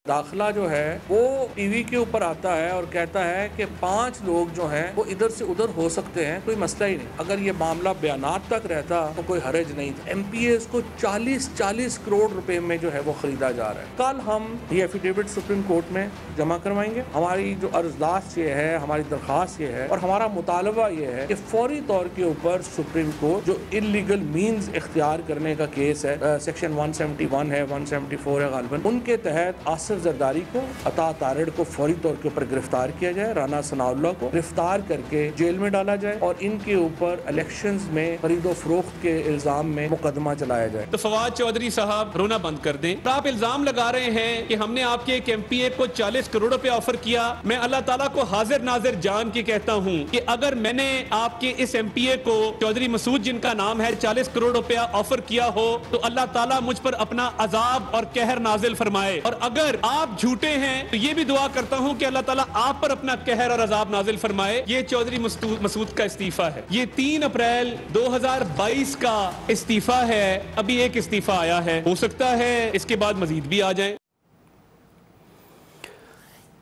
दाखिला जो है वो टीवी के ऊपर आता है और कहता है कि 5 लोग जो हैं वो इधर से उधर हो सकते हैं, कोई मसला ही नहीं। अगर ये मामला बयानात तक रहता तो कोई हरज नहीं था। एमपीएस को 40 करोड़ रुपए में जो है वो खरीदा जा रहा है। कल हम ये एफिडेविट सुप्रीम कोर्ट में जमा करवाएंगे। हमारी जो अर्जदाश्त ये है, हमारी दरख्वास्त ये है और हमारा मुतालबा ये है कि फौरी तौर के ऊपर सुप्रीम कोर्ट जो इलीगल मीन्स इख्तियार करने का केस है, सेक्शन 171 है, 174 है गालिबन, उनके तहत आसिफ जरदारी को, अता तारड़ को फौरी तौर के ऊपर गिरफ्तार किया जाए, राना सनाउल्लाह को गिरफ्तार करके जेल में डाला जाए और इनके ऊपर इलेक्शंस में खरीदो फरोख्त के इल्जाम में मुकदमा चलाया जाए। तो फवाद चौधरी साहब रोना बंद कर दें। आप इल्जाम लगा रहे हैं कि हमने आपके एक एमपीए को 40 करोड़ रुपए ऑफर किया। मैं अल्लाह ताला को हाजिर नाजिर जान के कहता हूं कि अगर मैंने आपके इस एमपीए को, चौधरी मसूद जिनका नाम है, 40 करोड़ रुपया ऑफर किया हो तो अल्लाह ताला मुझ पर अपना अजाब और कहर नाजिल फरमाए। और अगर आप झूठे हैं तो ये भी दुआ करता हूं कि अल्लाह ताला आप पर अपना कहर और अजाब नाजिल फरमाए। ये चौधरी मसूद का इस्तीफा है। ये 3 अप्रैल 2022 का इस्तीफा है। अभी एक इस्तीफा आया है, हो सकता है इसके बाद मजीद भी आ जाए।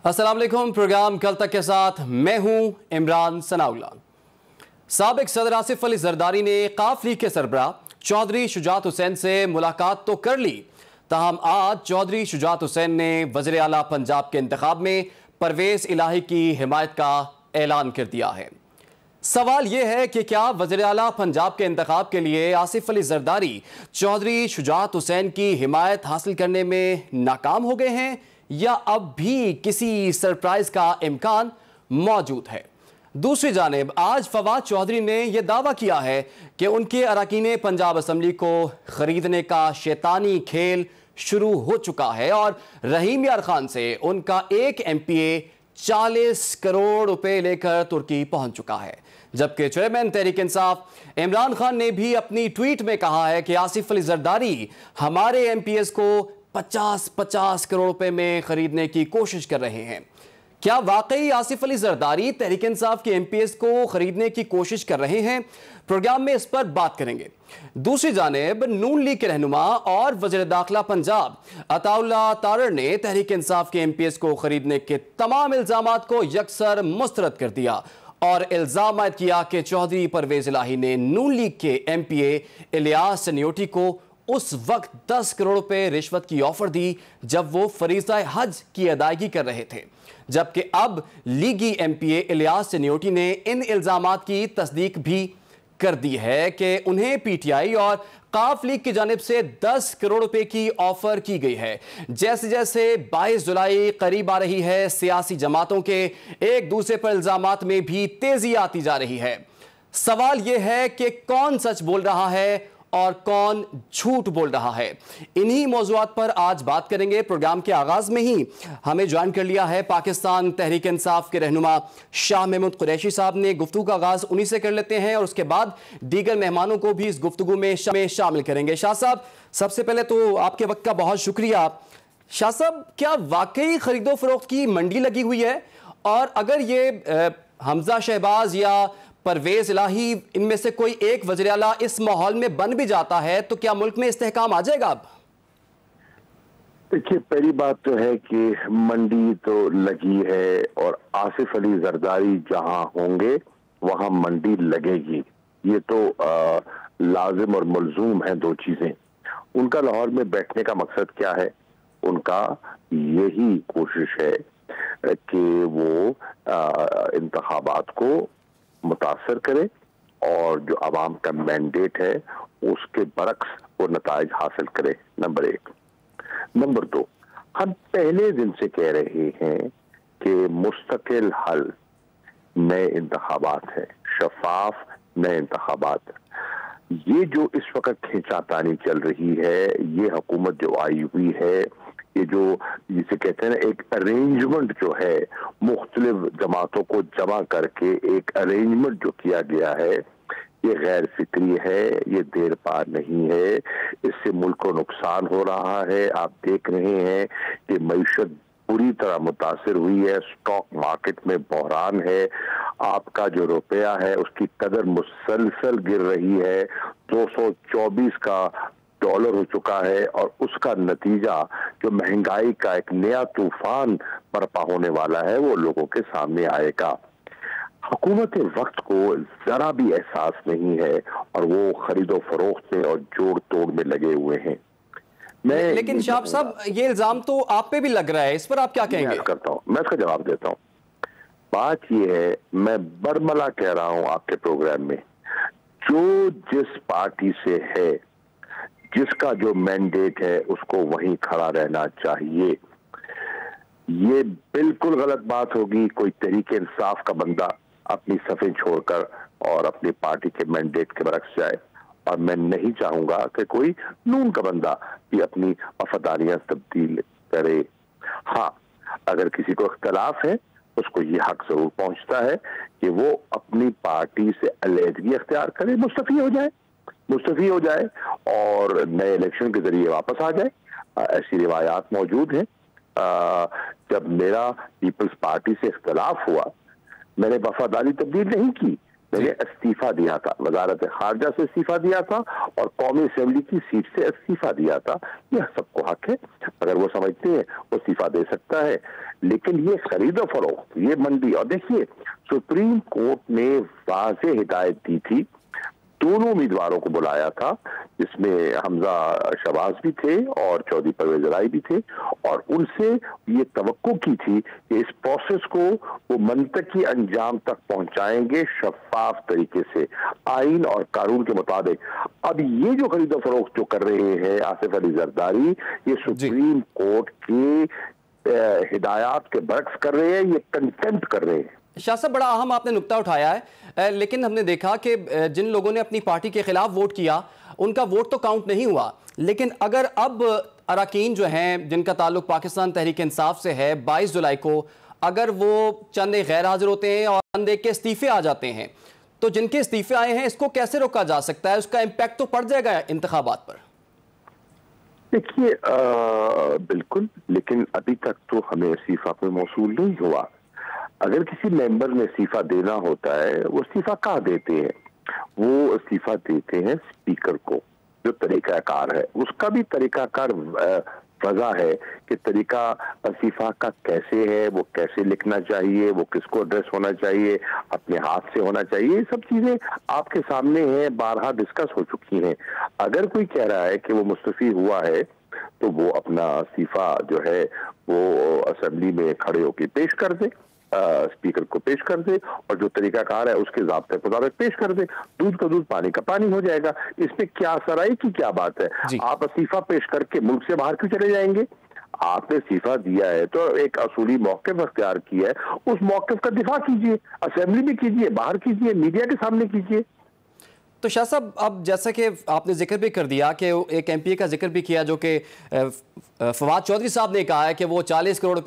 अस्सलाम वालेकुम। प्रोग्राम कल तक के साथ मैं हूं इमरान सनाउल्लाह। साबिक सदर आसिफ अली जरदारी ने काफ लीग के सरबराह चौधरी शुजात हुसैन से मुलाकात तो कर ली, ताहम आज चौधरी शुजात हुसैन ने वज़ीर आला पंजाब के इंतखाब में परवेज़ इलाही की हिमायत का ऐलान कर दिया है। सवाल यह है कि क्या वज़ीर आला पंजाब के इंतखाब के लिए आसिफ अली जरदारी चौधरी शुजात हुसैन की हिमायत हासिल करने में नाकाम हो गए हैं या अब भी किसी सरप्राइज का इम्कान मौजूद है। दूसरी जानिब आज फवाद चौधरी ने यह दावा किया है कि उनके अरकान पंजाब असम्बली को खरीदने का शैतानी खेल शुरू हो चुका है और रहीम यार खान से उनका एक एमपीए 40 करोड़ रुपए लेकर तुर्की पहुंच चुका है। जबकि चेयरमैन तहरीक इंसाफ इमरान खान ने भी अपनी ट्वीट में कहा है कि आसिफ अली जरदारी हमारे एमपीएस को 50-50 करोड़ रुपए में खरीदने की कोशिश कर रहे हैं। क्या वाकई आसिफ अली जरदारी तहरीक इंसाफ के एमपीएस को खरीदने की कोशिश कर रहे हैं? प्रोग्राम में इस पर बात करेंगे। दूसरी जानिब नून लीग के रहनुमा और वज़ीर दाखिला पंजाब अताउल्लाह तारड़ ने तहरीक इंसाफ के एमपीएस को खरीदने के तमाम इल्जामात को यकसर मुस्तरद कर दिया और इल्जाम किया कि चौधरी परवेज़ इलाही ने नून लीग के एमपीए इलियास सनियोटी को उस वक्त 10 करोड़ रुपए रिश्वत की ऑफर दी जब वो फरीज़ा हज की अदायगी कर रहे थे। जबकि अब लीगी एमपीए इलियास सनियोटी ने इन इल्जामात की तस्दीक भी कर दी है कि उन्हें पीटीआई और काफ लीग की जानिब से 10 करोड़ रुपए की ऑफर की गई है। जैसे जैसे 22 जुलाई करीब आ रही है, सियासी जमातों के एक दूसरे पर इल्जामात में भी तेजी आती जा रही है। सवाल यह है कि कौन सच बोल रहा है और कौन झूठ बोल रहा है। इन्हीं मौज़ूआत पर आज बात करेंगे। प्रोग्राम के आगाज में ही हमें ज्वाइन कर लिया है पाकिस्तान तहरीक इंसाफ के रहनुमा शाह महमूद कुरैशी साहब ने। गुफ्तगू का आगाज उन्हीं से कर लेते हैं और उसके बाद दीगर मेहमानों को भी इस गुफ्तगू में शामिल करेंगे। शाह साहब, सबसे पहले तो आपके वक्त का बहुत शुक्रिया। शाह साहब, क्या वाकई खरीदो फरोख्त की मंडी लगी हुई है? और अगर ये हमजा शहबाज या परवेज़ इलाही इनमें से कोई एक वज़ीर आला इस माहौल में बन भी जाता है तो क्या मुल्क में इस्तेहकाम आ जाएगा? अब देखिए, पहली बात तो है कि मंडी तो लगी है और आसिफ अली जरदारी जहां होंगे वहां मंडी लगेगी। ये तो लाजिम और मलजूम है। दो चीजें, उनका लाहौर में बैठने का मकसद क्या है? उनका यही कोशिश है कि वो इंतखाबात को मुतासर करे और जो अवाम का मैंडेट है उसके बरक्स वो नताइज हासिल करे। नंबर 1। नंबर 2, हम पहले दिन से कह रहे हैं कि मुस्तकिल हल नए इंतखाबात है, शफाफ नए इंतखाबात। ये जो इस वक्त खींचातानी चल रही है, ये हुकूमत जो आई हुई है, ये जो जिसे कहते हैं ना एक अरेंजमेंट जो है, मुख्तलिफ जमातों को जमा करके एक अरेंजमेंट जो किया गया है, ये गैर फिक्री है, ये देर पार नहीं है। इससे मुल्क को नुकसान हो रहा है। आप देख रहे हैं कि मईशत पूरी तरह मुतासिर हुई है, स्टॉक मार्केट में बहरान है, आपका जो रुपया है उसकी कदर मुसलसल गिर रही है, 224 का डॉलर हो चुका है और उसका नतीजा जो महंगाई का एक नया तूफान बर्पा होने वाला है वो लोगों के सामने आएगा। हुकूमत वक्त को जरा भी एहसास नहीं है और वो खरीदो फरोख्त में और जोड़ तोड़ में लगे हुए हैं। लेकिन शाह साहब, ये इल्जाम तो आप पे भी लग रहा है, इस पर आप क्या कहेंगे? मैं इसका जवाब देता हूँ। बात ये है, मैं बरमला कह रहा हूँ आपके प्रोग्राम में, जो जिस पार्टी से है, जिसका जो मैंडेट है, उसको वहीं खड़ा रहना चाहिए। ये बिल्कुल गलत बात होगी कोई तहरीक इंसाफ का बंदा अपनी सफे छोड़कर और अपनी पार्टी के मैंडेट के बरक्स जाए, और मैं नहीं चाहूंगा कि कोई नून का बंदा भी अपनी वफादारियां तब्दील करे। हाँ, अगर किसी को इख्तलाफ है उसको ये हक जरूर पहुंचता है कि वो अपनी पार्टी से अलहदगी अख्तियार करे, मुस्तफी हो जाए और नए इलेक्शन के जरिए वापस आ जाए। ऐसी रिवायात मौजूद हैं। जब मेरा पीपल्स पार्टी से इख्तलाफ हुआ, मैंने वफादारी तब्दील नहीं की, मैंने इस्तीफा दिया था, वजारत खारजा से इस्तीफा दिया था और कौमी असेंबली की सीट से इस्तीफा दिया था। यह सबको हक है, अगर वो समझते हैं वो इस्तीफा दे सकता है। लेकिन ये खरीदो फरोख्त, ये मंडी, और देखिए सुप्रीम कोर्ट ने वाज़ेह हिदायत दी थी, दोनों उम्मीदवारों को बुलाया था, जिसमें हमजा शहबाज भी थे और चौधरी परवेज राय भी थे, और उनसे ये तवक्को की थी कि इस प्रोसेस को वो मंतकी अंजाम तक पहुंचाएंगे शफाफ तरीके से, आइन और कानून के मुताबिक। अब ये जो खरीदो फरोख्त जो कर रहे हैं आसिफ अली जरदारी, ये सुप्रीम कोर्ट के हिदायत के बरक्स कर रहे हैं, ये कंटेम्प्ट कर रहे हैं। शाह साहब, बड़ा अहम आपने नुक्ता उठाया है, लेकिन हमने देखा कि जिन लोगों ने अपनी पार्टी के खिलाफ वोट किया उनका वोट तो काउंट नहीं हुआ, लेकिन अगर अब अरकान जो हैं जिनका ताल्लुक पाकिस्तान तहरीक इंसाफ से है, 22 जुलाई को अगर वो चंद गैर हाजिर होते हैं और चंद एक के इस्तीफे आ जाते हैं, तो जिनके इस्तीफे आए हैं इसको कैसे रोका जा सकता है? उसका इम्पैक्ट तो पड़ जाएगा इंतखाबात पर। देखिए, बिल्कुल, लेकिन अभी तक तो हमें इस्तीफा कोई मौसूल नहीं हुआ। अगर किसी मेंबर ने इस्तीफा देना होता है, वो इस्तीफा कहाँ देते हैं? वो इस्तीफा देते हैं स्पीकर को। जो तरीकाकार है उसका भी तरीकाकार वजह है कि तरीका इस्तीफा का कैसे है, वो कैसे लिखना चाहिए, वो किसको एड्रेस होना चाहिए, अपने हाथ से होना चाहिए, ये सब चीजें आपके सामने हैं, बारहा डिस्कस हो चुकी हैं। अगर कोई कह रहा है कि वो मुस्तफी हुआ है तो वो अपना इस्तीफा जो है वो असेंबली में खड़े होकर पेश कर दे, स्पीकर को पेश कर दे, और जो तरीकाकार है उसके ज़ाब्ते के मुताबिक पेश कर दे। दूध का दूध पानी का पानी हो जाएगा। इसमें क्या सराई की क्या बात है? आप इस्तीफा पेश करके मुल्क से बाहर क्यों चले जाएंगे? आपने इस्तीफा दिया है तो एक असूली मौक़िफ़ अख्तियार किया है, उस मौक़िफ़ का दिफा कीजिए, असेंबली में कीजिए, बाहर कीजिए, मीडिया के सामने कीजिए। तो शाह साहब, अब जैसा कि आपने जिक्र भी कर दिया कि एक एमपी का जिक्र भी किया जो कि फवाद चौधरी साहब ने कहा है कि वो 40 करोड़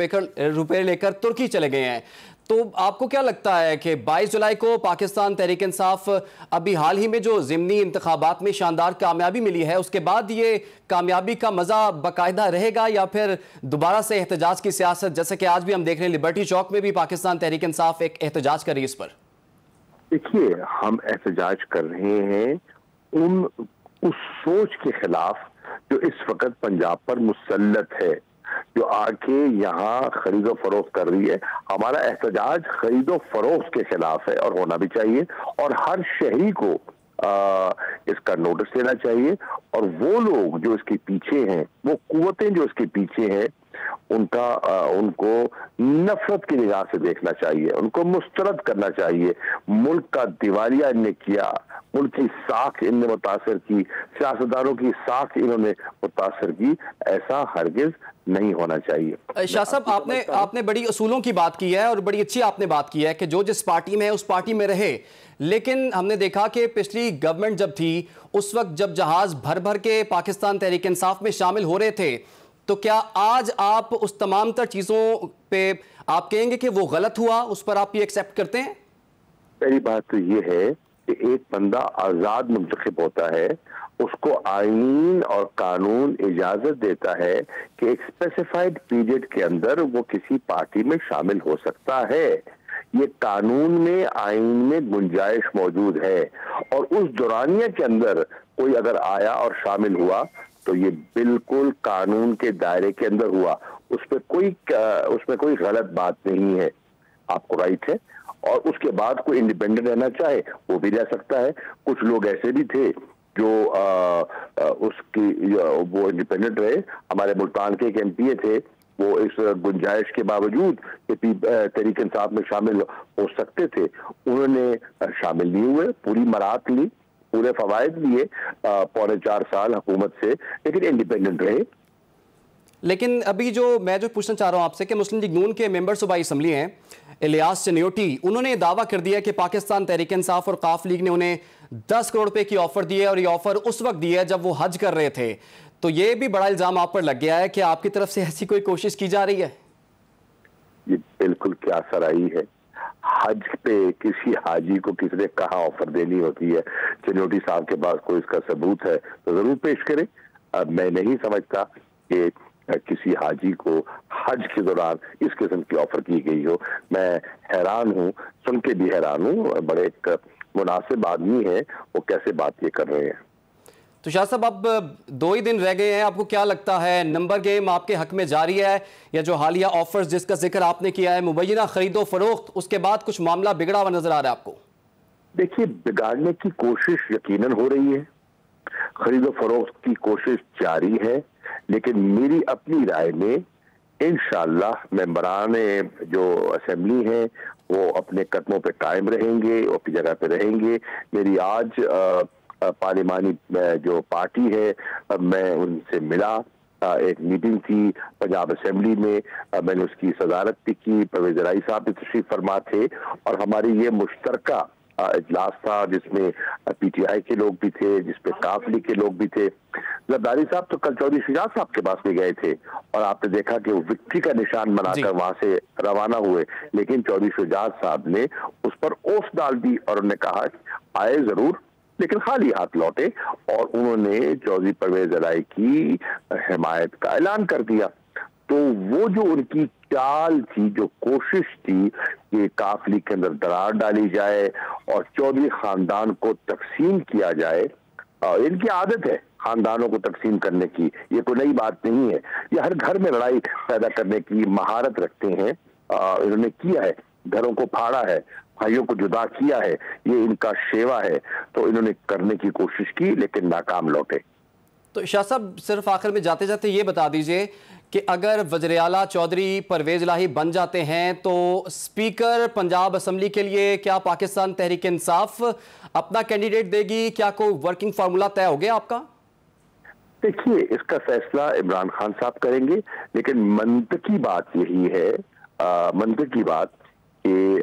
रुपए लेकर तुर्की चले गए हैं, तो आपको क्या लगता है कि 22 जुलाई को पाकिस्तान तहरीक इंसाफ अभी हाल ही में जो ज़िमनी इंतखाबात में शानदार कामयाबी मिली है, उसके बाद ये कामयाबी का मज़ा बाकायदा रहेगा या फिर दोबारा से एहतजाज की सियासत, जैसे कि आज भी हम देख रहे हैं लिबर्टी चौक में भी पाकिस्तान तहरीक इंसाफ एक एहतजाज कर रही है इस पर? देखिए, हम एहतजाज कर रहे हैं उस सोच के खिलाफ जो इस वक्त पंजाब पर मुसल्लत है, जो आके यहाँ खरीदो फरोख्त कर रही है। हमारा एहतजाज खरीदो फरोख्त के खिलाफ है और होना भी चाहिए, और हर शहरी को इसका नोटिस लेना चाहिए, और वो लोग जो इसके पीछे हैं, वो कुव्वतें जो इसके पीछे हैं, उनको नफरत की निगाह से देखना चाहिए, उनको मुस्तरद करना चाहिए। मुल्क का दिवालिया इन्हें किया, मुल्क की साख इनने मुतासर की, सियासतदानों की साख इन्होंने मुतासर की, ऐसा हरगिज नहीं होना चाहिए। शाह साहब, आपने बड़ी असूलों की बात की है और बड़ी अच्छी आपने बात की है कि जो जिस पार्टी में है उस पार्टी में रहे, लेकिन हमने देखा कि पिछली गवर्नमेंट जब थी उस वक्त जब जहाज भर भर के पाकिस्तान तहरीक इंसाफ में शामिल हो रहे थे, तो क्या आज आप उस तमाम तर चीज़ों पे आप कहेंगे कि वो गलत हुआ, उस पर आप ये एक्सेप्ट करते हैं? पहली बात तो ये है कि एक बंदा आज़ाद मुंतखब होता है, उसको आईन और कानून इजाजत देता है कि एक स्पेसिफाइड पीरियड के अंदर वो किसी पार्टी में शामिल हो सकता है। ये कानून में, आईन में गुंजाइश मौजूद है, और उस दौरानिया के अंदर कोई अगर आया और शामिल हुआ तो ये बिल्कुल कानून के दायरे के अंदर हुआ, उसमें कोई गलत बात नहीं है। आपको राइट है, और उसके बाद कोई इंडिपेंडेंट रहना चाहे वो भी रह सकता है। कुछ लोग ऐसे भी थे जो वो इंडिपेंडेंट रहे। हमारे मुल्तान के एक एमपीए थे, वो इस गुंजाइश के बावजूद तहरीक इंसाफ में शामिल हो सकते थे, उन्होंने शामिल नहीं हुए, पूरी मराहत ली, पूरे फवायद लिए 4.25 साल हुकूमत से, लेकिन इंडिपेंडेंट रहे। लेकिन अभी मैं जो पूछना चाह रहा हूं आपसे कि मुस्लिम लीग नून के मेंबर सूबाई असम्बली हैं इलियास चनियोटी, उन्होंने दावा कर दिया कि पाकिस्तान तहरीक इंसाफ और काफ लीग ने उन्हें 10 करोड़ रुपए की ऑफर दी है, और ये ऑफर उस वक्त दी है जब वो हज कर रहे थे। तो ये भी बड़ा इल्जाम आप पर लग गया है कि आपकी तरफ से ऐसी कोई कोशिश की जा रही है? ये बिल्कुल क्या सराई है। हज पे किसी हाजी को किसी ने कहा ऑफर देनी होती है? चनियोटी साहब के पास कोई इसका सबूत है तो जरूर पेश करें। मैं नहीं समझता कि किसी हाजी को हज के दौरान इस किस्म की ऑफर की गई हो। मैं हैरान हूं, सुन के भी हैरान हूं। बड़े एक मुनासिब आदमी है, वो कैसे बात ये कर रहे हैं। तो शाह साहब, अब 2 ही दिन रह गए हैं, आपको क्या लगता है नंबर गेम आपके हक में जारी है, या जो हालिया ऑफर्स जिसका जिक्र आपने किया है मुबैना खरीदो फरोख्त, उसके बाद कुछ मामला बिगड़ा हुआ नजर आ रहा है आपको? देखिए, बिगाड़ने की कोशिश यकीनन हो रही है, खरीदो फरोख्त की कोशिश जारी है, लेकिन मेरी अपनी राय में इंशाअल्लाह मेंबरान जो असेंबली हैं वो अपने कदमों पे कायम रहेंगे, वो अपनी जगह पे रहेंगे। मेरी आज पार्लिमानी जो पार्टी है, मैं उनसे मिला, एक मीटिंग थी पंजाब असेंबली में, मैंने उसकी सदारत भी की, परवेज राई साहब भी तशरीफ फरमा थे, और हमारी ये मुश्तरका इजलास था जिसमें पीटीआई के लोग भी थे, जिसपे काफ लीग के लोग भी थे। जरदारी साहब तो कल चौधरी शुजात साहब के पास भी गए थे, और आपने देखा कि वो विक्ट्री का निशान बनाकर वहां से रवाना हुए, लेकिन चौधरी शुजात साहब ने उस पर ओस डाल दी और उन्होंने कहा आए जरूर लेकिन खाली हाथ लौटे, और उन्होंने चौधरी परवेज राय की हिमायत का ऐलान कर दिया। तो वो जो उनकी चाल थी, जो कोशिश थी कि काफ लीग के अंदर दरार डाली जाए और चौधरी खानदान को तकसीम किया जाए, इनकी आदत है खानदानों को तकसीम करने की, ये कोई नई बात नहीं है। ये हर घर में लड़ाई पैदा करने की महारत रखते हैं, इन्होंने किया है, घरों को फाड़ा है, भाइयों को जुदा किया है, ये इनका शेवा है। तो इन्होंने करने की कोशिश की लेकिन नाकाम लौटे। तो शाह साहब, सिर्फ आखिर में जाते जाते ये बता दीजिए कि अगर वज़ीर आला चौधरी परवेज इलाही बन जाते हैं तो स्पीकर पंजाब असम्बली के लिए क्या पाकिस्तान तहरीक इंसाफ अपना कैंडिडेट देगी? क्या कोई वर्किंग फार्मूला तय हो गया आपका? देखिए, इसका फैसला इमरान खान साहब करेंगे, लेकिन मंतकी बात यही है, मंतकी बात कि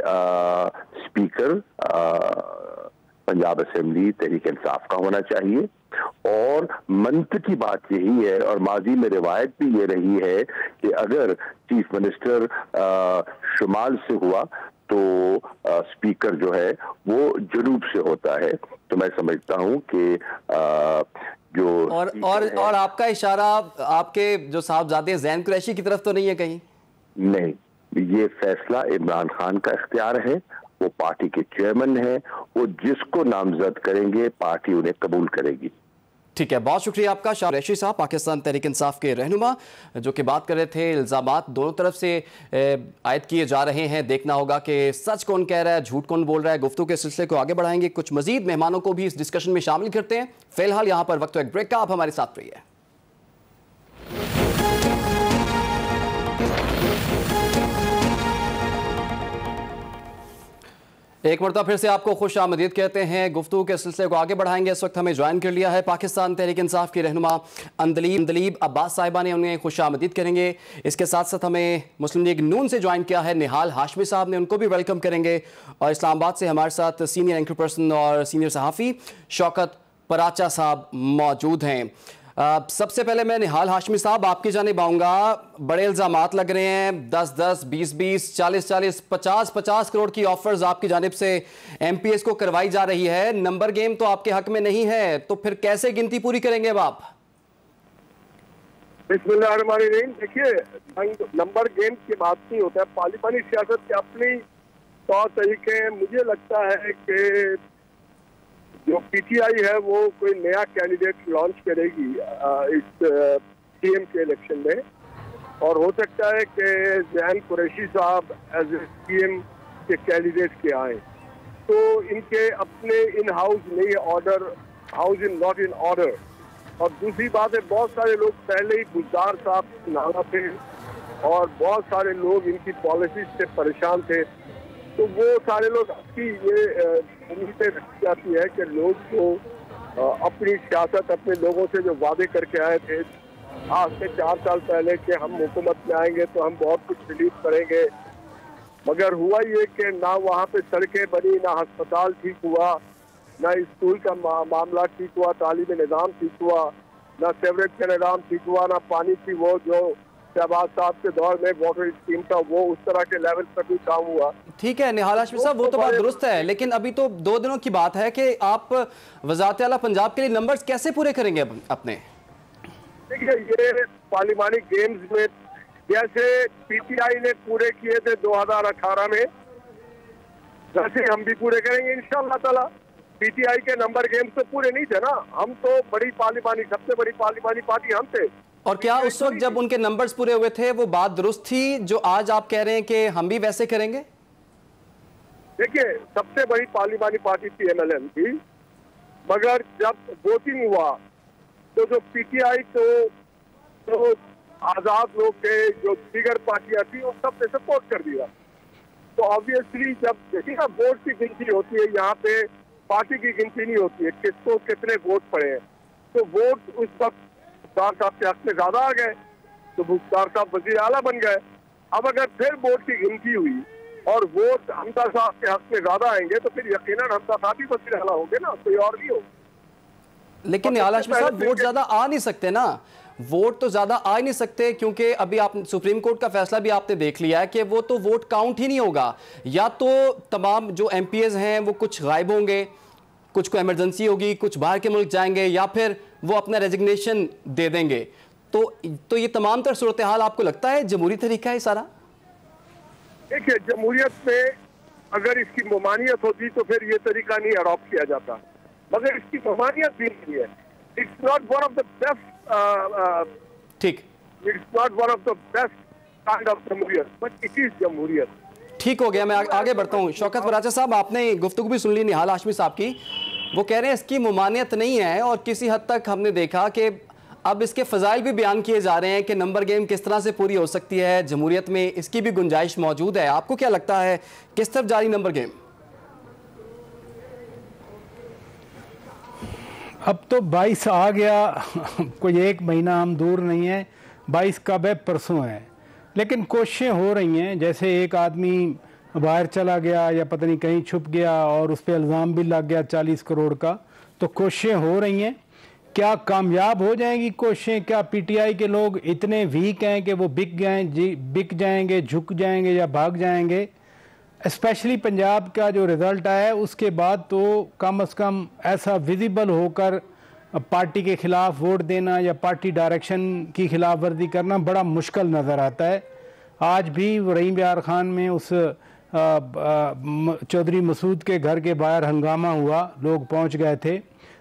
स्पीकर पंजाब असेंबली तहरीक इंसाफ का होना चाहिए, और मंतकी बात यही है, और माजी में रिवायत भी ये रही है कि अगर चीफ मिनिस्टर शुमाल से हुआ तो स्पीकर जो है वो जनूब से होता है। तो मैं समझता हूं कि जो और आपका इशारा आपके जो साहबजादे ज़ैन कुरैशी की तरफ तो नहीं है कहीं? नहीं, ये फैसला इमरान खान का इख्तियार है, वो पार्टी के चेयरमैन हैं, वो जिसको नामजद करेंगे पार्टी उन्हें कबूल करेगी। ठीक है, बहुत शुक्रिया आपका शाह कुरैशी साहब, पाकिस्तान तहरीक इंसाफ के रहनुमा, जो कि बात कर रहे थे इल्ज़ामात दोनों तरफ से आयद किए जा रहे हैं। देखना होगा कि सच कौन कह रहा है, झूठ कौन बोल रहा है। गुफ्तगू के सिलसिले को आगे बढ़ाएंगे, कुछ मजीद मेहमानों को भी इस डिस्कशन में शामिल करते हैं। फिलहाल यहाँ पर वक्त एक ब्रेक का, आप हमारे साथ रहिए। एक मरतबा फिर से आपको खुश आमदीद कहते हैं। गुफ्तगू के सिलसिले को आगे बढ़ाएंगे। इस वक्त हमें ज्वाइन कर लिया है पाकिस्तान तहरीक इंसाफ की रहनुमा अंदलीब अब्बास साहिबा ने, उन्हें खुश आमदीद करेंगे। इसके साथ साथ हमें मुस्लिम लीग नून से ज्वाइन किया है निहाल हाशमी साहब ने, उनको भी वेलकम करेंगे। और इस्लामाबाद से हमारे साथ सीनियर एंकर पर्सन और सीनियर सहाफ़ी शौकत पराचा साहब मौजूद हैं। सबसे पहले मैं निहाल हाशमी साहब आपकी जानिब आऊँगा। बड़े इल्ज़ामात लग रहे हैं, 10-10, 20-20, 40-40, 50-50 करोड़ की ऑफर्स आपकी जानिब से एमपीएस को करवाई जा रही है। नंबर गेम तो आपके हक में नहीं है, तो फिर कैसे गिनती पूरी करेंगे अब आप? बिस्मिल्लाहिर्रहमानिर्रहीम। देखिए, नंबर गेम की बात नहीं होता है, पार्लिमानी सियासत के अपनी तौर तरीके हैं। मुझे लगता है कि जो पीटीआई है वो कोई नया कैंडिडेट लॉन्च करेगी इस सीएम के इलेक्शन में, और हो सकता है कि जैन कुरैशी साहब एज ए सीएम के कैंडिडेट के आए, तो इनके अपने इन हाउस नहीं order, house in not in order. और दूसरी बात है, बहुत सारे लोग पहले ही गुलजार साहब नाला थे और बहुत सारे लोग इनकी पॉलिसीज से परेशान थे, तो वो सारे लोग आपकी ये उम्मीदें रखी जाती है कि लोग जो अपनी सियासत अपने लोगों से जो वादे करके आए थे आज से 4 साल पहले कि हम हुकूमत में आएंगे तो हम बहुत कुछ रिलीफ करेंगे, मगर हुआ ये कि ना वहाँ पे सड़कें बनी, ना अस्पताल ठीक हुआ, ना स्कूल का मामला ठीक हुआ, तालीमी निज़ाम ठीक हुआ, ना सेवरेज का निज़ाम ठीक हुआ, ना पानी की वो जो शहबाज साहब के दौर में वाटर स्कीम था वो उस तरह के लेवल पर भी काम हुआ। ठीक है निहाल हाशमी साहब, वो तो बात दुरुस्त है, लेकिन अभी तो 2 दिनों की बात है कि आप वज़ारत आला पंजाब के लिए नंबर्स कैसे पूरे करेंगे अपने? देखिए, ये पार्लिमानी गेम्स में जैसे पीटीआई ने पूरे किए थे 2018 में, वैसे हम भी पूरे करेंगे इंशाअल्लाह ताला। पीटीआई के नंबर गेम्स तो पूरे नहीं थे ना, हम तो बड़ी पार्लिमानी, सबसे बड़ी पार्लिमानी पार्टी हम थे। और क्या उस वक्त जब उनके नंबर्स पूरे हुए थे वो बात दुरुस्त थी जो आज आप कह रहे हैं कि हम भी वैसे करेंगे? देखिए, सबसे बड़ी पार्लिमानी पार्टी पीएमएलएन थी, मगर जब वोटिंग हुआ तो जो पीटीआई तो आजाद लोग थे, जो दीगर पार्टियां थी, उन सब ने सपोर्ट कर दिया। तो ऑब्वियसली जब देखिए ना वोट की गिनती होती है, यहाँ पे पार्टी की गिनती नहीं होती है किसको कितने वोट पड़े हैं, तो वोट उस वक्त मुख्तार साहब के हक में ज्यादा आ गए तो मुख्तार साहब वजीर आला बन गए। अब अगर फिर वोट की गिनती हुई और वोट हमजा साहब के हक में ज्यादा आएंगे तो फिर यकीनन हमजा साहब ही वजीर आला होंगे ना, कोई और नहीं हो। लेकिन निहाल हाशमी साहब वोट ज्यादा आ नहीं सकते ना, वोट तो ज्यादा आ ही नहीं सकते, क्योंकि अभी आप सुप्रीम कोर्ट का फैसला भी आपने देख लिया है कि वो तो वोट काउंट ही नहीं होगा। या तो तमाम जो एमपीएस हैं वो कुछ गायब होंगे, कुछ को इमरजेंसी होगी, कुछ बाहर के मुल्क जाएंगे, या फिर वो अपना रेजिग्नेशन दे देंगे। तो ये तमाम तर सूरत हाल आपको लगता है जमहूरी तरीका है सारा? देखिए, जमहूरियत में अगर इसकी ममानियत होती तो फिर ये तरीका नहीं अडॉप्ट किया जाता, मगर इसकी ममानियत भी नहीं है। It's not one of the best, ठीक, it's not one of the best kind of जमहूरियत, बट इट इज जमहूरियत। ठीक हो गया, मैं आगे बढ़ता हूँ। शौकत वराचा साहब, आपने गुफ्तगू भी सुन ली निहाल हाशमी साहब की, वो कह रहे हैं इसकी ममानियत नहीं है, और किसी हद तक हमने देखा कि अब इसके फ़ज़ाइल भी बयान किए जा रहे हैं कि नंबर गेम किस तरह से पूरी हो सकती है, जमहूरियत में इसकी भी गुंजाइश मौजूद है। आपको क्या लगता है किस तरफ जारी नंबर गेम? अब तो 22 आ गया, कोई 1 महीना हम दूर नहीं है, 22 कब है, परसों है, लेकिन कोशिशें हो रही हैं। जैसे एक आदमी बाहर चला गया या पता नहीं कहीं छुप गया और उस पर इल्ज़ाम भी लग गया 40 करोड़ का, तो कोशिशें हो रही हैं। क्या कामयाब हो जाएंगी कोशिशें? क्या पीटीआई के लोग इतने वीक हैं कि वो बिक जाएंगे, झुक जाएंगे या भाग जाएंगे? स्पेशली पंजाब का जो रिज़ल्ट आया है उसके बाद तो कम से कम ऐसा विजिबल होकर पार्टी के खिलाफ वोट देना या पार्टी डायरेक्शन की खिलाफ वर्जी करना बड़ा मुश्किल नज़र आता है। आज भी रहीम यार खान में उस चौधरी मसूद के घर के बाहर हंगामा हुआ, लोग पहुंच गए थे,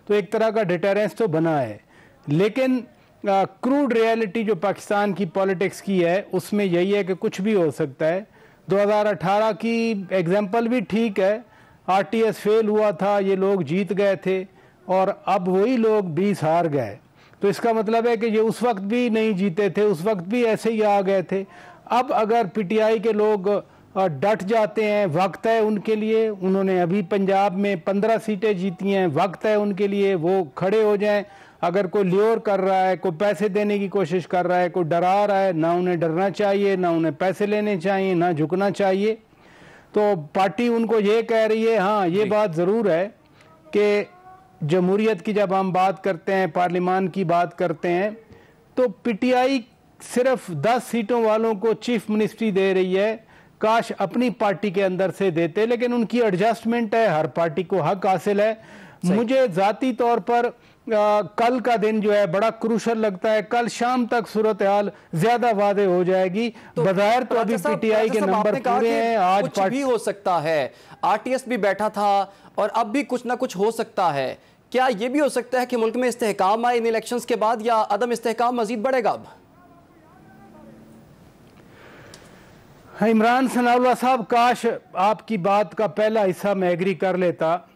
तो एक तरह का डिटेरेंस तो बना है। लेकिन क्रूड रियलिटी जो पाकिस्तान की पॉलिटिक्स की है उसमें यही है कि कुछ भी हो सकता है। 2018 की एग्जाम्पल भी ठीक है, आरटीएस फेल हुआ था, ये लोग जीत गए थे और अब वही लोग 20 हार गए, तो इसका मतलब है कि ये उस वक्त भी नहीं जीते थे, उस वक्त भी ऐसे ही आ गए थे। अब अगर पीटीआई के लोग डट जाते हैं, वक्त है उनके लिए, उन्होंने अभी पंजाब में 15 सीटें जीती हैं, वक्त है उनके लिए वो खड़े हो जाएं। अगर कोई ल्योर कर रहा है, कोई पैसे देने की कोशिश कर रहा है, कोई डरा रहा है, ना उन्हें डरना चाहिए, ना उन्हें पैसे लेने चाहिए, ना झुकना चाहिए। तो पार्टी उनको ये कह रही है। हाँ, ये बात ज़रूर है कि जमहूरियत की जब हम बात करते हैं, पार्लिमान की बात करते हैं, तो पीटीआई सिर्फ 10 सीटों वालों को चीफ मिनिस्ट्री दे रही है। काश अपनी पार्टी के अंदर से देते, लेकिन उनकी एडजस्टमेंट है, हर पार्टी को हक हासिल है। मुझे ज़ाती तौर पर कल का दिन जो है बड़ा क्रूशल लगता है। कल शाम तक सूरत हाल ज्यादा वादे हो जाएगी। बज़ाहिर तो अभी पीटीआई के नंबर पूरे हैं। आज कुछ भी हो सकता है, आरटीएस भी बैठा था और अब भी कुछ ना कुछ हो सकता है। क्या ये भी हो सकता है कि मुल्क में इस्तेहकाम आए इन इलेक्शंस के बाद, या अदम इस्तेहकाम मजीद बढ़ेगा? अब इमरान सनाउल्लाह साहब, काश आपकी बात का पहला हिस्सा मैं एग्री कर लेता।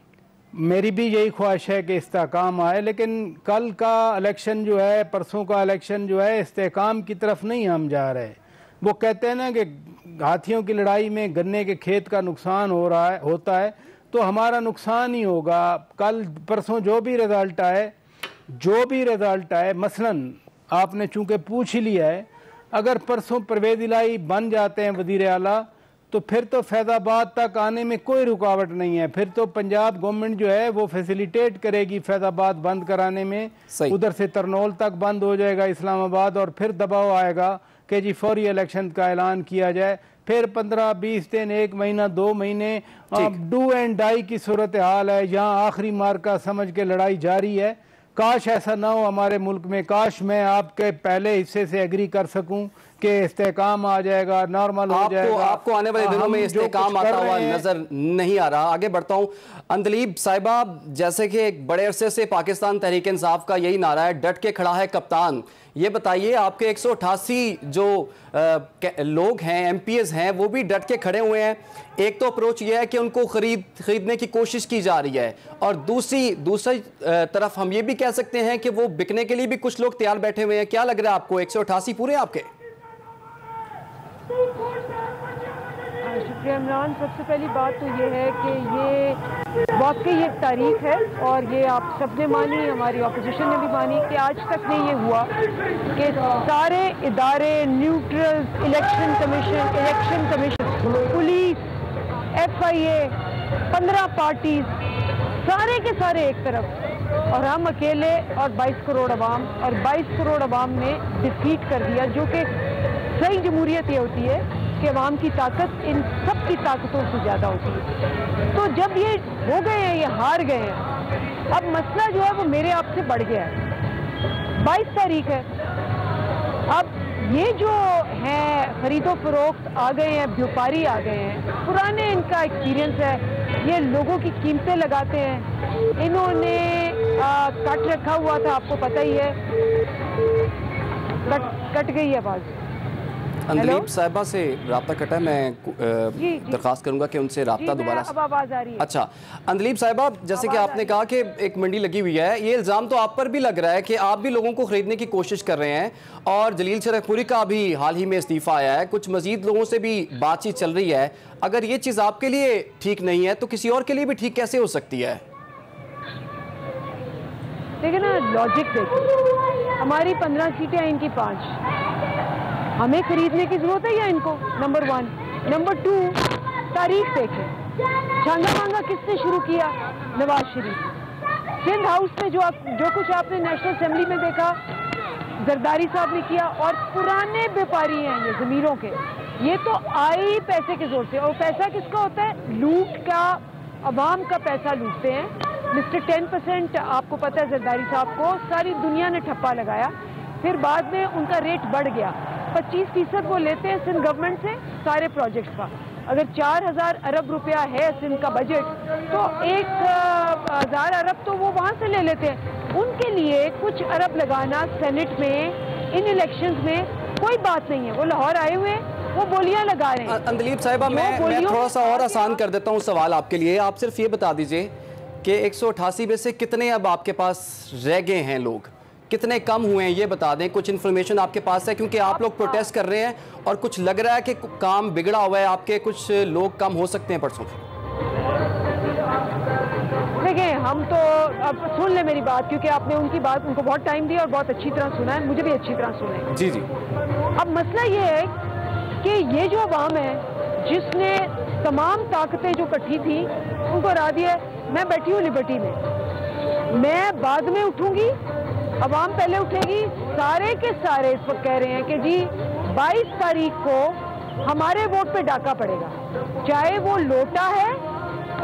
मेरी भी यही ख्वाहिश है कि इस्तेहकाम आए, लेकिन कल का इलेक्शन जो है, परसों का इलेक्शन जो है, इस्तेहकाम की तरफ नहीं हम जा रहे। वो कहते हैं ना कि हाथियों की लड़ाई में गन्ने के खेत का नुकसान होता है, तो हमारा नुकसान ही होगा। कल परसों जो भी रिज़ल्ट आए, मसलन आपने चूँकि पूछ ही लिया है, अगर परसों परवेज़ इलाही बन जाते हैं वज़ीर आला, तो फिर तो फैज़ाबाद तक आने में कोई रुकावट नहीं है। फिर तो पंजाब गवर्नमेंट जो है वो फैसिलिटेट करेगी फैज़ाबाद बंद कराने में। उधर से तरनौल तक बंद हो जाएगा, इस्लामाबाद, और फिर दबाव आएगा कि जी फौरी इलेक्शन का ऐलान किया जाए। फिर 15-20 दिन, 1 महीना, 2 महीने डू एंड डाई की सूरत हाल है। यहाँ आखिरी मार्का समझ के लड़ाई जारी है। काश ऐसा ना हो हमारे मुल्क में। काश मैं आपके पहले हिस्से से एग्री कर सकूं कि इस्तेहकाम आ जाएगा, नॉर्मल हो जाएगा। आपको आने वाले दिनों में इस्तेहकाम आता हुआ नजर नहीं आ रहा। आगे बढ़ता हूं। अंदलीब साहिबा, जैसे कि एक बड़े अरसे से पाकिस्तान तहरीक इंसाफ का यही नारा है, डट के खड़ा है कप्तान। ये बताइए, आपके 188 जो लोग हैं, एमपीएस हैं, वो भी डट के खड़े हुए हैं। एक तो अप्रोच ये है कि उनको खरीदने की कोशिश की जा रही है, और दूसरी तरफ हम ये भी कह सकते हैं कि वो बिकने के लिए भी कुछ लोग तैयार बैठे हुए हैं। क्या लग रहा है आपको, 188 पूरे आपके? शुक्रिया इमरान। सबसे पहली बात तो ये है कि ये वाकई एक तारीख है, और ये आप सबने मानी, हमारी ऑपोजिशन ने भी मानी कि आज तक नहीं ये हुआ कि सारे इदारे, neutral, election commission, police, FIA, 15 parties, सारे के सारे एक तरफ, और हम अकेले, और 22 करोड़ अवाम, और 22 करोड़ अवाम ने डिफीट कर दिया। जो कि सही जमहूरियत ये होती है कि अवाम की ताकत इन सब की ताकतों से ज़्यादा होती है। तो जब ये हो गए हैं, ये हार गए हैं, अब मसला जो है वो मेरे आप से बढ़ गया है। 22 तारीख है, अब ये जो है खरीदो फरोख्त आ गए हैं, व्यापारी आ गए हैं, पुराने इनका एक्सपीरियंस है, ये लोगों की कीमतें लगाते हैं। इन्होंने कट रखा हुआ था, आपको पता ही है। कट गई है बात। अंदलीब साहिबा से राब्ता कटा है, मैं दरख्वास्त करूंगा कि उनसे राब्ता दोबारा से। अब आवाज़ आ रही है। अच्छा अंदलीब साहिबा, जैसे कि आपने कहा कि एक मंडी लगी हुई है, ये इल्ज़ाम तो आप पर भी लग रहा है कि आप भी लोगों को खरीदने की कोशिश कर रहे हैं, और जलील शरफपुरी का भी हाल ही में इस्तीफ़ा आया है, कुछ मजीद लोगों से भी बातचीत चल रही है। अगर ये चीज़ आपके लिए ठीक नहीं है तो किसी और के लिए भी ठीक कैसे हो सकती है? देखिए ना, लॉजिक देखिए, हमारी 15 सीटें हैं, इनकी 5। हमें खरीदने की जरूरत है या इनको? नंबर 1। नंबर 2, तारीख देखें, छांगा मांगा किसने शुरू किया? नवाज शरीफ। सिंध हाउस में जो कुछ आपने नेशनल असेंबली में देखा, जरदारी साहब ने किया, और पुराने व्यापारी हैं ये जमीरों के, ये तो आई पैसे के जोर से। और पैसा किसका होता है? लूट का, अवाम का पैसा लूटते हैं। मिस्टर 10% आपको पता है, जरदारी साहब को सारी दुनिया ने ठप्पा लगाया, फिर बाद में उनका रेट बढ़ गया। 25% वो लेते हैं सिंध गवर्नमेंट से सारे प्रोजेक्ट्स का। अगर 4000 अरब रुपया है सिंध का बजट, तो 1000 अरब तो वो वहाँ से ले लेते हैं। उनके लिए कुछ अरब लगाना सेनेट में, इन इलेक्शंस में कोई बात नहीं है। वो लाहौर आए हुए हैं, वो बोलियां लगा रहे हैं। अंदलीब साहिबा, मैं थोड़ा सा और आसान कर देता हूँ सवाल आपके लिए। आप सिर्फ ये बता दीजिए कि 188 में से कितने अब आपके पास रह गए हैं लोग, कितने कम हुए हैं, ये बता दें। कुछ इन्फॉर्मेशन आपके पास है, क्योंकि आप लोग प्रोटेस्ट कर रहे हैं और कुछ लग रहा है कि काम बिगड़ा हुआ है, आपके कुछ लोग कम हो सकते हैं परसों। देखिए, हम तो अब सुन ले मेरी बात, क्योंकि आपने उनकी बात, उनको बहुत टाइम दिया और बहुत अच्छी तरह सुना है, मुझे भी अच्छी तरह सुना है। जी जी। अब मसला ये है कि ये जो अवाम है, जिसने तमाम ताकतें जो इकट्ठी थी उनको हरा दिया है। मैं बैठी हूँ लिबर्टी में, मैं बाद में उठूंगी, अवाम पहले उठेगी। सारे के सारे इस वक्त कह रहे हैं कि जी 22 तारीख को हमारे वोट पे डाका पड़ेगा, चाहे वो लोटा है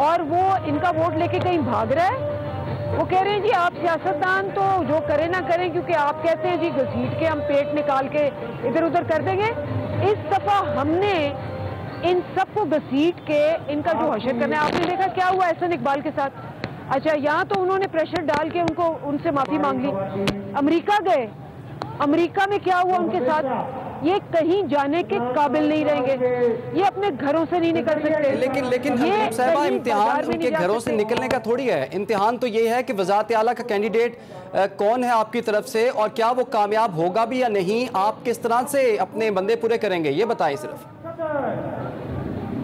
और वो इनका वोट लेके कहीं भाग रहा है, वो कह रहे हैं जी आप सियासतदान तो जो करें ना करें, क्योंकि आप कहते हैं जी घसीट के हम पेट निकाल के इधर उधर कर देंगे। इस दफा हमने इन सबको घसीट के इनका जो हशर करना है, आपने देखा क्या हुआ एहसन इकबाल के साथ। अच्छा, यहाँ तो उन्होंने प्रेशर डाल के उनको उनसे माफी मांग ली। अमेरिका गए, अमेरिका में क्या हुआ उनके साथ, ये कहीं जाने के काबिल नहीं रहेंगे, ये अपने घरों से नहीं निकल सकते। लेकिन साहिबा, इम्तिहान उनके घरों से निकलने का थोड़ी है। इम्तिहान तो ये है कि वज़ारत आला का कैंडिडेट कौन है आपकी तरफ से, और क्या वो कामयाब होगा भी या नहीं, आप किस तरह से अपने बंदे पूरे करेंगे, ये बताएं सिर्फ।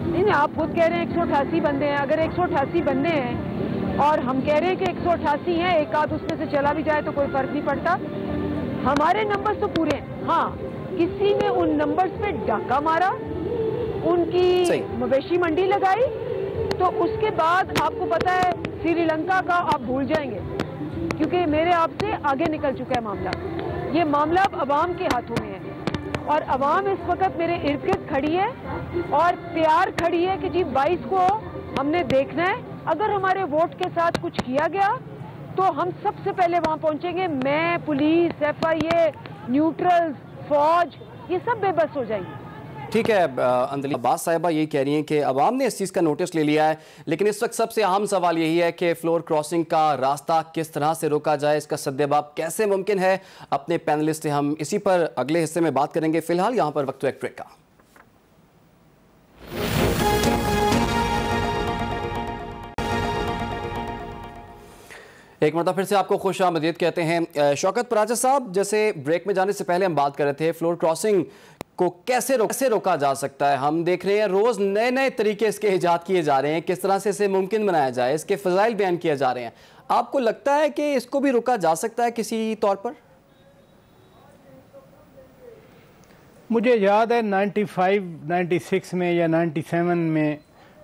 नहीं, आप खुद कह रहे हैं 188 बंदे हैं। अगर 188 बंदे हैं और हम कह रहे हैं कि 188 हैं, एक आध उसमें से चला भी जाए तो कोई फर्क नहीं पड़ता। हमारे नंबर्स तो पूरे हैं। हाँ, किसी ने उन नंबर्स पे डाका मारा, उनकी मवेशी मंडी लगाई, तो उसके बाद आपको पता है श्रीलंका का आप भूल जाएंगे, क्योंकि मेरे आपसे आगे निकल चुका है मामला। ये मामला अब अवाम के हाथों में है, और अवाम इस वक्त मेरे इर्द गिर्द खड़ी है और तैयार खड़ी है कि जी 22 को हमने देखना है। अगर हमारे वोट के साथ कुछ किया गया तो हम सबसे पहले वहां पहुंचेंगे। मैं, पुलिस, FIA, न्यूट्रल्स, फौज, ये सब बेबस हो जाएंगे। ठीक है अंजलि, अब्बास साहिबा यही कह रही हैं कि अवाम ने इस चीज़ का नोटिस ले लिया है, लेकिन इस वक्त सबसे अहम सवाल यही है कि फ्लोर क्रॉसिंग का रास्ता किस तरह से रोका जाए, इसका सद्देबाब कैसे मुमकिन है। अपने पैनलिस्ट से हम इसी पर अगले हिस्से में बात करेंगे। फिलहाल यहाँ पर वक्त एक ब्रेक का। एक मरतबा फिर से आपको खुश आमदीद कहते हैं। शौकत पराचा साहब, जैसे ब्रेक में जाने से पहले हम बात कर रहे थे फ्लोर क्रॉसिंग को कैसे रोका जा सकता है। हम देख रहे हैं रोज़ नए नए तरीके इसके ईजाद किए जा रहे हैं, किस तरह से इसे मुमकिन बनाया जाए, इसके फ़ज़ाइल बयान किए जा रहे हैं। आपको लगता है कि इसको भी रोका जा सकता है किसी तौर पर? मुझे याद है 95, 96 में या 97 में,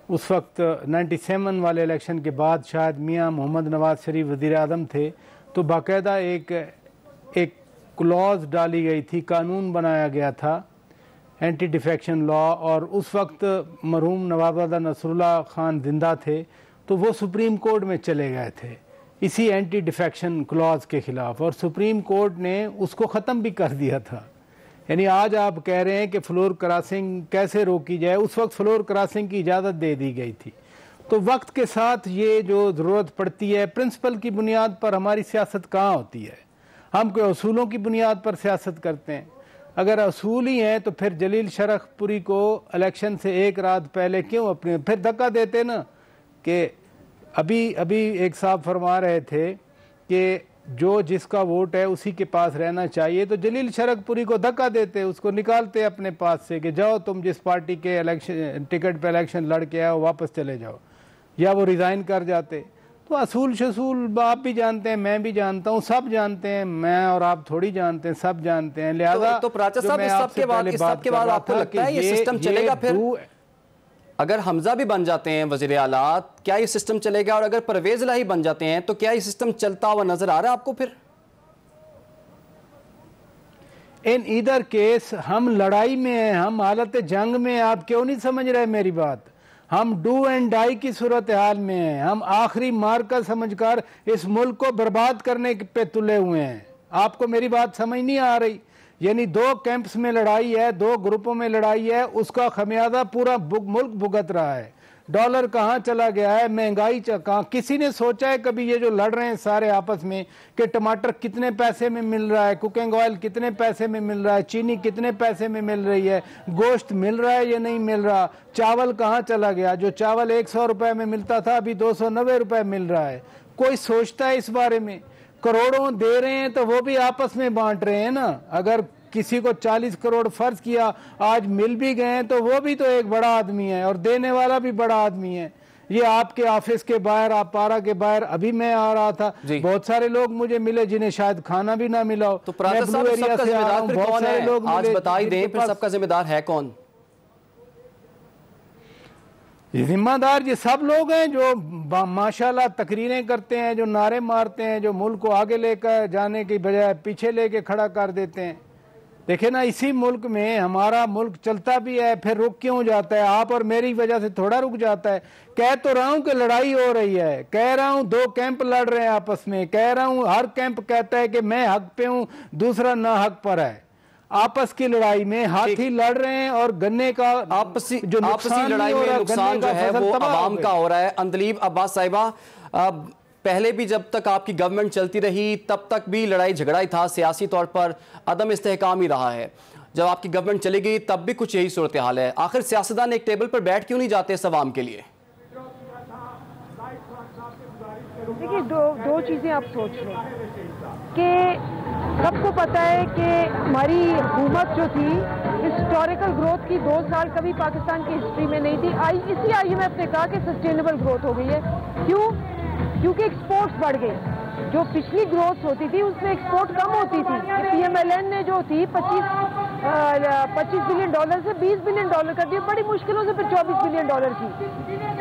उस वक्त 97 वाले इलेक्शन के बाद शायद मियाँ मोहम्मद नवाज शरीफ वज़ीर आज़म थे, तो बाकायदा एक क्लॉज डाली गई थी, कानून बनाया गया था, एंटी डिफेक्शन लॉ। और उस वक्त मरहूम नवाबजादा नसरुल्लाह खान जिंदा थे, तो वो सुप्रीम कोर्ट में चले गए थे इसी एंटी डिफेक्शन क्लॉज के ख़िलाफ़, और सुप्रीम कोर्ट ने उसको ख़त्म भी कर दिया था। यानी आज आप कह रहे हैं कि फ्लोर क्रॉसिंग कैसे रोकी जाए, उस वक्त फ्लोर क्रॉसिंग की इजाज़त दे दी गई थी। तो वक्त के साथ ये जो ज़रूरत पड़ती है, प्रिंसिपल की बुनियाद पर हमारी सियासत कहाँ होती है। हम कोई असूलों की बुनियाद पर सियासत करते हैं। अगर असूल ही हैं तो फिर जलील शरखपुरी को इलेक्शन से एक रात पहले क्यों अपने फिर धक्का देते ना, कि अभी एक साहब फरमा रहे थे कि जो जिसका वोट है उसी के पास रहना चाहिए, तो जलील शरखपुरी को धक्का देते, उसको निकालते अपने पास से कि जाओ तुम जिस पार्टी के इलेक्शन टिकट पे इलेक्शन लड़ के आओ वापस चले जाओ, या वो रिज़ाइन कर जाते। तो असूल शसूल आप भी जानते हैं, मैं भी जानता हूँ, सब जानते हैं, मैं और आप थोड़ी जानते हैं, सब जानते हैं। लिहाजा तो प्राचा साहब, इस सब के बाद आपको लगता है ये सिस्टम चलेगा? फिर अगर हमजा भी बन जाते हैं वज़ीर आला, क्या ये सिस्टम चलेगा? और अगर परवेज इलाही बन जाते हैं तो क्या ये सिस्टम चलता हुआ नजर आ रहा है आपको? फिर इन इधर केस हम लड़ाई में हैं, हम हालत जंग में हैं। आप क्यों नहीं समझ रहे मेरी बात? हम डू एंड डाई की सूरत हाल में हैं। हम आखिरी मार्का समझकर इस मुल्क को बर्बाद करने पे तुले हुए हैं। आपको मेरी बात समझ नहीं आ रही? यानी दो कैंप्स में लड़ाई है, दो ग्रुपों में लड़ाई है, उसका खमियाजा पूरा मुल्क भुगत रहा है। डॉलर कहाँ चला गया है, महंगाई कहाँ। किसी ने सोचा है कभी ये जो लड़ रहे हैं सारे आपस में कि टमाटर कितने पैसे में मिल रहा है, कुकिंग ऑयल कितने पैसे में मिल रहा है, चीनी कितने पैसे में मिल रही है, गोश्त मिल रहा है या नहीं मिल रहा, चावल कहाँ चला गया? जो चावल 100 रुपए में मिलता था अभी 290 रुपए मिल रहा है। कोई सोचता है इस बारे में? करोड़ों दे रहे हैं तो वो भी आपस में बांट रहे हैं ना। अगर किसी को 40 करोड़ फर्ज किया, आज मिल भी गए हैं, तो वो भी तो एक बड़ा आदमी है और देने वाला भी बड़ा आदमी है। ये आपके ऑफिस के बाहर, आप पारा के बाहर, अभी मैं आ रहा था, बहुत सारे लोग मुझे मिले जिन्हें शायद खाना भी ना मिला हो। तो प्राचा साहब, सबका जिम्मेदार फिर कौन है? आज बता ही दें, फिर सबका जिम्मेदार है कौन? जिम्मेदार ये सब लोग हैं जो माशाल्लाह तकरीरें करते हैं, जो नारे मारते हैं, जो मुल्क को आगे लेकर जाने की बजाय पीछे लेके खड़ा कर देते हैं। देखिए ना, इसी मुल्क में हमारा मुल्क चलता भी है, फिर रुक क्यों जाता है? आप और मेरी वजह से थोड़ा रुक जाता है। कह तो रहा हूं कि लड़ाई हो रही है, कह रहा हूं 2 कैंप लड़ रहे हैं आपस में, कह रहा हूं हर कैंप कहता है कि मैं हक पे हूं, दूसरा ना हक पर है। आपस की लड़ाई में हाथी लड़ रहे हैं और गन्ने का आपसी लड़ाई में नुकसान जो है वो आवाम का हो रहा है। अंदलीब अब्बास साहिबा, पहले भी जब तक आपकी गवर्नमेंट चलती रही तब तक भी लड़ाई झगड़ा ही था, सियासी तौर पर अदम इस्तेहकाम ही रहा है। जब आपकी गवर्नमेंट चली गई तब भी कुछ यही सूरत हाल है। आखिर सियासतदान एक टेबल पर बैठ क्यों नहीं जाते इस अवाम के लिए? देखिए, दो चीज़ें आप सोच लें कि सबको पता है कि हमारी हुकूमत जो थी हिस्टोरिकल ग्रोथ की 2 साल कभी पाकिस्तान की हिस्ट्री में नहीं थी। इसी IMF ने कहा कि सस्टेनेबल ग्रोथ हो गई है। क्यों? क्योंकि एक्सपोर्ट्स बढ़ गए। जो पिछली ग्रोथ होती थी उसमें एक्सपोर्ट कम होती थी। PMLN ने जो थी 25 बिलियन डॉलर से 20 बिलियन डॉलर कर दिया, बड़ी मुश्किलों से फिर 24 बिलियन डॉलर की।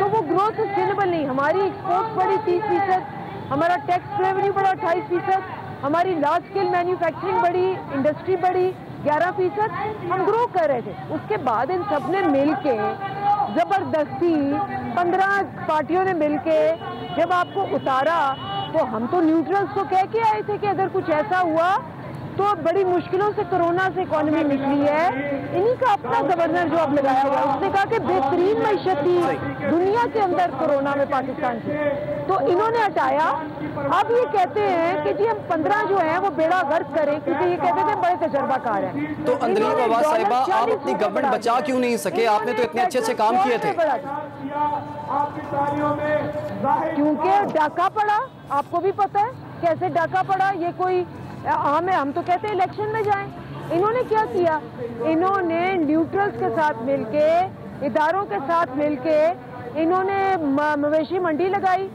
तो वो ग्रोथ सस्टेनेबल नहीं। हमारी एक्सपोर्ट्स बढ़ी 30%, हमारा टैक्स रेवेन्यू बढ़ा 28%, हमारी लार्ज स्केल मैन्युफैक्चरिंग बढ़ी, इंडस्ट्री बढ़ी 11%। हम ग्रो कर रहे थे। उसके बाद इन सब ने मिल के जबरदस्ती 15 पार्टियों ने मिलके जब आपको उतारा, तो हम तो न्यूट्रल्स को कह के आए थे कि अगर कुछ ऐसा हुआ तो बड़ी मुश्किलों से कोरोना से इकॉनमी निकली है। इन्हीं का अपना गवर्नर जो अब लगाया हुआ है, उसने कहा कि बेहतरीन मईशत थी दुनिया के अंदर कोरोना में पाकिस्तान की, तो इन्होंने हटाया। अब ये कहते हैं कि जी हम 15 जो है वो बेड़ा गर्क करें, क्योंकि ये कहते थे बड़े तजर्बाकार हैं। तो अंदलीब अब्बास साहिबा, आप अपनी गवर्नमेंट बचा क्यों नहीं सके? आपने तो इतने अच्छे काम किए थे। क्योंकि डाका पड़ा, आपको भी पता है कैसे डाका पड़ा। ये कोई हम तो कहते हैं इलेक्शन में जाएं। इन्होंने क्या किया? इन्होंने न्यूट्रल्स के साथ मिलके, इदारों के साथ मिलके इन्होंने मवेशी मंडी लगाई।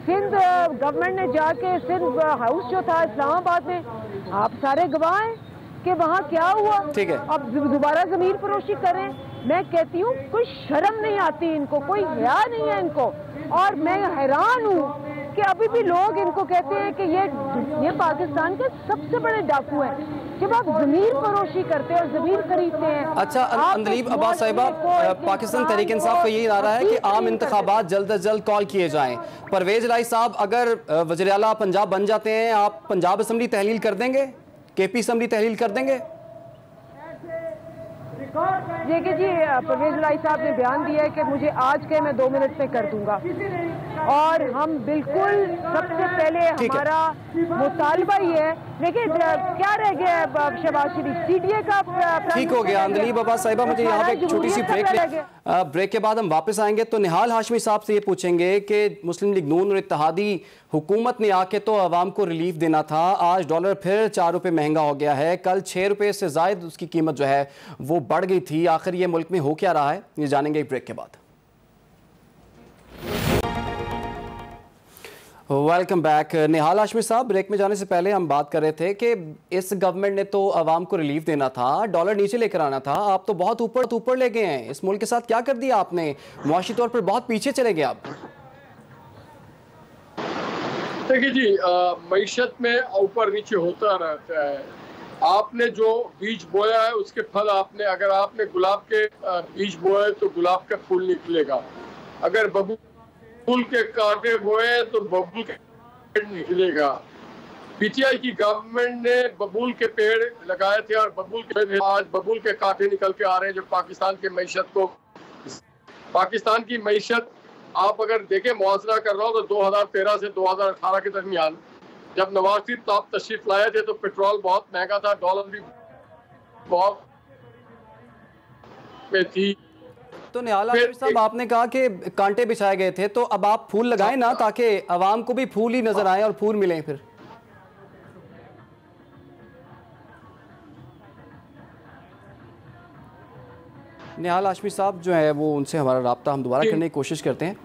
सिंध गवर्नमेंट ने जाके सिंध हाउस जो था इस्लामाबाद में, आप सारे गवाह हैं कि वहाँ क्या हुआ। ठीक है, अब दोबारा जमीन फरोशी करें। मैं कहती हूँ कोई शर्म नहीं आती इनको, कोई हया नहीं है इनको। और मैं हैरान हूँ कि अभी भी लोग इनको कहते हैं कि ये पाकिस्तान के सबसे बड़े डाकू हैं। जब आप जमीन फरोशी करते हैं और जमीन खरीदते हैं। अच्छा अंदलीब अब्बास साहिबा, पाकिस्तान तहरीक इंसाफ का यही नारा है कि आम इंतखाबात जल्द अज जल्द कॉल किए जाएं। परवेज इलाही साहब, अगर वज़ीर आला पंजाब बन जाते हैं, आप पंजाब असम्बली तहलील कर देंगे? KP असम्बली तहलील कर देंगे? देखिए जी, परवेज इलाही साहब ने बयान दिया है कि मुझे आज के मैं 2 मिनट में कर दूंगा। और हम बिल्कुल सबसे पहले हमारा मुतालबा ही है। देखिए क्या रह गया है शहबाज शरीफ, CDA का ठीक हो गया। अंदलीब अब्बास साहिबा, मुझे यहाँ पे एक छोटी सी ब्रेक के बाद हम वापस आएंगे तो निहाल हाशमी साहब से ये पूछेंगे कि मुस्लिम लीग नून और इत्तेहादी हुकूमत ने आके तो आवाम को रिलीफ देना था, आज डॉलर फिर 4 रुपये महंगा हो गया है, कल 6 रुपये से ज़ायद उसकी कीमत जो है वो बढ़ गई थी। आखिर ये मुल्क में हो क्या रहा है, ये जानेंगे एक ब्रेक के बाद। Welcome back. निहाल हाशमी साहब, ब्रेक में जाने से पहले हम बात कर रहे थे कि इस गवर्नमेंट ने तो आवाम को रिलीफ देना था, डॉलर नीचे लेकर आना था, आप तो बहुत ऊपर ले गए हैं। इस मुल्क के साथ क्या कर दिया आपने? मुआशी तौर पर बहुत पीछे चले गए आप। देखिए जी, मईशत में ऊपर नीचे होता रहता है। आपने जो बीज बोया है उसके फल आपने, अगर आपने गुलाब के बीज बोए तो गुलाब का फूल निकलेगा, अगर बबूल के कांटे बोए तो बबूल के पेड़ निकलेगा। PTI की गवर्नमेंट ने बबूल के पेड़ लगाए थे और आज बबूल के कांटे निकल के आ रहे हैं, जो पाकिस्तान की मईशत को, पाकिस्तान की मईशत आप अगर देखें, मुआवजा कर रहा हूँ तो 2013 से 2018 के दरमियान जब नवाज शरीफ साहब तशरीफ लाए थे तो पेट्रोल बहुत महंगा था, डॉलर भी बहुत में थी। तो निहाल हाशमी साहब, आपने कहा कि कांटे बिछाए गए थे, तो अब आप फूल लगाएं ना, ताकि आवाम को भी फूल ही नजर आए और फूल मिले। फिर निहाल हाशमी साहब जो है वो, उनसे हमारा राब्ता हम दोबारा करने की कोशिश करते हैं।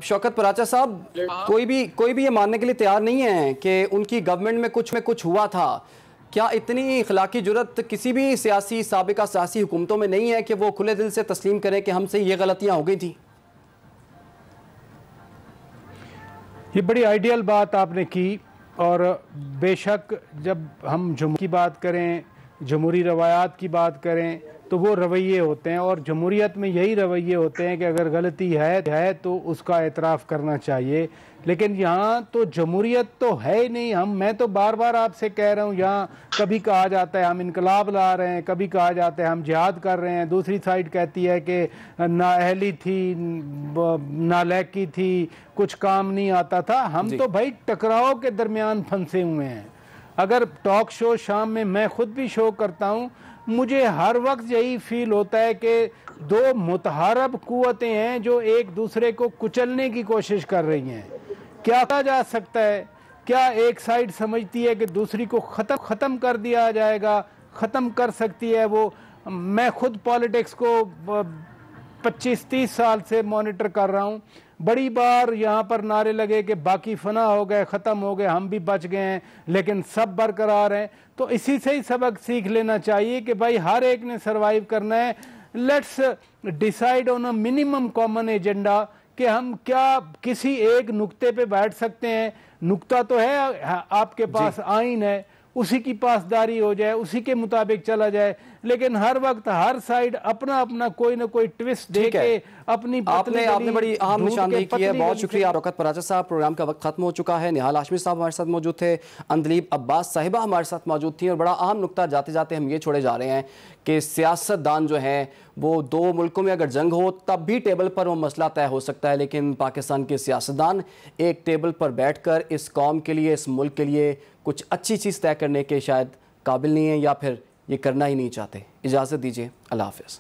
शौकत पराचा साहब, कोई भी ये मानने के लिए तैयार नहीं है कि उनकी गवर्नमेंट में कुछ हुआ था। क्या इतनी अखलाकी जुर्रत किसी भी साबिका सियासी हुकूमतों में नहीं है कि वो खुले दिल से तस्लीम करें कि हमसे ये गलतियां हो गई थी? ये बड़ी आइडियल बात आपने की, और बेशक जब हम जुम्मे की बात करें, जमहूरी रवायात की बात करें तो वो रवैये होते हैं, और जमहूरियत में यही रवैये होते हैं कि अगर गलती है तो उसका एतराफ़ करना चाहिए। लेकिन यहाँ तो जमहूरियत तो है ही नहीं। मैं तो बार बार आपसे कह रहा हूँ, यहाँ कभी कहा जाता है हम इनकलाब ला रहे हैं, कभी कहा जाता है हम जिहाद कर रहे हैं, दूसरी साइड कहती है कि नाअहली थी, नालायकी थी, कुछ काम नहीं आता था। हम तो भाई टकराव के दरमियान फंसे हुए हैं। अगर टॉक शो शाम में मैं खुद भी शो करता हूँ, मुझे हर वक्त यही फील होता है कि दो मुतहारब कुव्वतें हैं जो एक दूसरे को कुचलने की कोशिश कर रही हैं। क्या किया जा सकता है? क्या एक साइड समझती है कि दूसरी को ख़त्म कर दिया जाएगा, ख़त्म कर सकती है वो? मैं खुद पॉलिटिक्स को 25-30 साल से मॉनिटर कर रहा हूँ। बड़ी बार यहाँ पर नारे लगे कि बाकी फना हो गए, ख़त्म हो गए, हम भी बच गए हैं, लेकिन सब बरकरार हैं। तो इसी से ही सबक सीख लेना चाहिए कि भाई हर एक ने सरवाइव करना है। Let's decide on a minimum common agenda कि हम क्या किसी एक नुक्ते पे बैठ सकते हैं। नुक्ता तो है, आपके पास आइन है, उसी की पासदारी हो जाए, उसी के मुताबिक चला जाए। लेकिन हर वक्त हर साइड अपना अपना कोई ना कोई ट्विस्ट दे के अपनी आपने बड़ी अहम निशानदेही की है। बहुत शुक्रिया रौकत पराचा साहब। प्रोग्राम का वक्त खत्म हो चुका है। निहाल हाशमी साहब हमारे साथ मौजूद थे, अंदलीब अब्बास साहिबा हमारे साथ मौजूद थी, और बड़ा अहम नुक्ता जाते जाते हम ये छोड़े जा रहे हैं कि सियासतदान जो हैं वो दो मुल्कों में अगर जंग हो तब भी टेबल पर वो मसला तय हो सकता है, लेकिन पाकिस्तान के सियासतदान एक टेबल पर बैठकर इस कौम के लिए, इस मुल्क के लिए कुछ अच्छी चीज़ तय करने के शायद काबिल नहीं है, या फिर ये करना ही नहीं चाहते। इजाज़त दीजिए, अल्लाह हाफ़िज़।